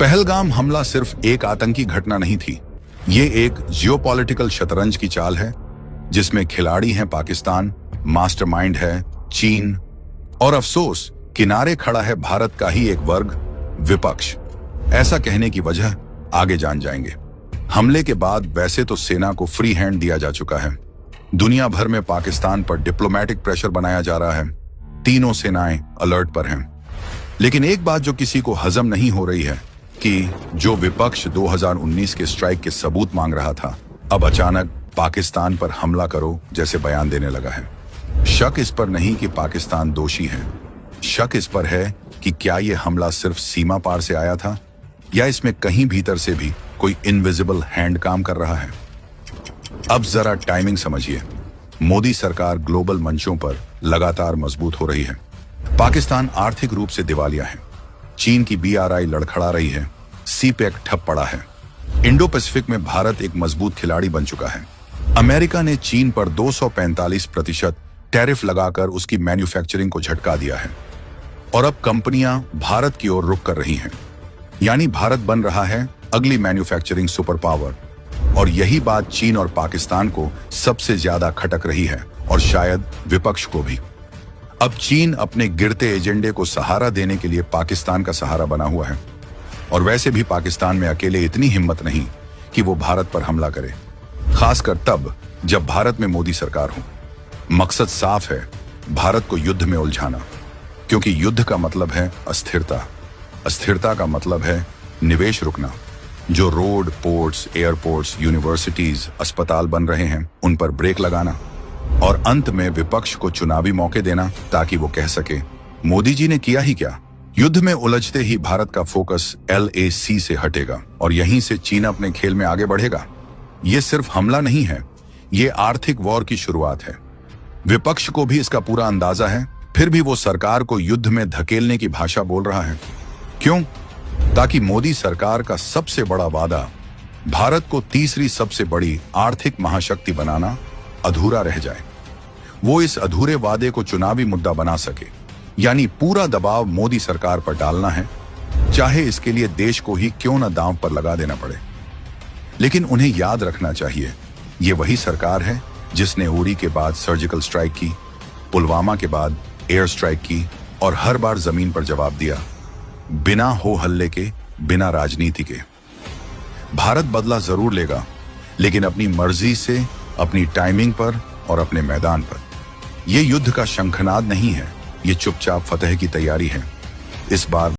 पहलगाम हमला सिर्फ एक आतंकी घटना नहीं थी, ये एक जियोपॉलिटिकल शतरंज की चाल है जिसमें खिलाड़ी हैं पाकिस्तान, मास्टरमाइंड है चीन और अफसोस किनारे खड़ा है भारत का ही एक वर्ग, विपक्ष। ऐसा कहने की वजह आगे जान जाएंगे। हमले के बाद वैसे तो सेना को फ्री हैंड दिया जा चुका है, दुनिया भर में पाकिस्तान पर डिप्लोमेटिक प्रेशर बनाया जा रहा है, तीनों सेनाएं अलर्ट पर हैं। लेकिन एक बात जो किसी को हजम नहीं हो रही है कि जो विपक्ष 2019 के स्ट्राइक के सबूत मांग रहा था, अब अचानक पाकिस्तान पर हमला करो जैसे बयान देने लगा है। शक इस पर नहीं कि पाकिस्तान दोषी है, शक इस पर है कि क्या यह हमला सिर्फ सीमा पार से आया था या इसमें कहीं भीतर से भी कोई इनविजिबल हैंड काम कर रहा है। अब जरा टाइमिंग समझिए। मोदी सरकार ग्लोबल मंचों पर लगातार मजबूत हो रही है। पाकिस्तान आर्थिक रूप से दिवालिया है, चीन की BRI लड़खड़ा रही है, CPEC ठप पड़ा है, इंडो पैसिफिक में भारत एक मजबूत खिलाड़ी बन चुका है। अमेरिका ने चीन पर 245% टैरिफ लगाकर उसकी मैन्युफैक्चरिंग को झटका दिया है और अब कंपनियां भारत की ओर रुख कर रही हैं। यानी भारत बन रहा है अगली मैन्युफैक्चरिंग सुपर पावर। और यही बात चीन और पाकिस्तान को सबसे ज्यादा खटक रही है और शायद विपक्ष को भी। अब चीन अपने गिरते एजेंडे को सहारा देने के लिए पाकिस्तान का सहारा बना हुआ है और वैसे भी पाकिस्तान में अकेले इतनी हिम्मत नहीं कि वो भारत पर हमला करे, खासकर तब जब भारत में मोदी सरकार हो। मकसद साफ है, भारत को युद्ध में उलझाना, क्योंकि युद्ध का मतलब है अस्थिरता, अस्थिरता का मतलब है निवेश रुकना। जो रोड, पोर्ट्स, एयरपोर्ट्स, यूनिवर्सिटीज, अस्पताल बन रहे हैं उन पर ब्रेक लगाना और अंत में विपक्ष को चुनावी मौके देना ताकि वो कह सके मोदी जी ने किया ही क्या। युद्ध में उलझते ही भारत का फोकस LAC से हटेगा और यहीं से चीन अपने खेल में आगे बढ़ेगा। ये सिर्फ हमला नहीं है, ये आर्थिक वॉर की शुरुआत है। विपक्ष को भी इसका पूरा अंदाजा है, फिर भी वो सरकार को युद्ध में धकेलने की भाषा बोल रहा है। क्यों? ताकि मोदी सरकार का सबसे बड़ा वादा, भारत को तीसरी सबसे बड़ी आर्थिक महाशक्ति बनाना, अधूरा रह जाए। वो इस अधूरे वादे को चुनावी मुद्दा बना सके, यानी पूरा दबाव मोदी सरकार पर डालना है, चाहे इसके लिए देश को ही क्यों न दांव पर लगा देना पड़े। लेकिन उन्हें याद रखना चाहिए, ये वही सरकार है जिसने उरी के बाद सर्जिकल स्ट्राइक की, पुलवामा के बाद एयर स्ट्राइक की और हर बार जमीन पर जवाब दिया, बिना हो हल्ले के, बिना राजनीति के। भारत बदला जरूर लेगा, लेकिन अपनी मर्जी से, अपनी टाइमिंग पर और अपने मैदान पर। यह युद्ध का शंखनाद नहीं है, ये चुपचाप फतह की तैयारी है। इस बार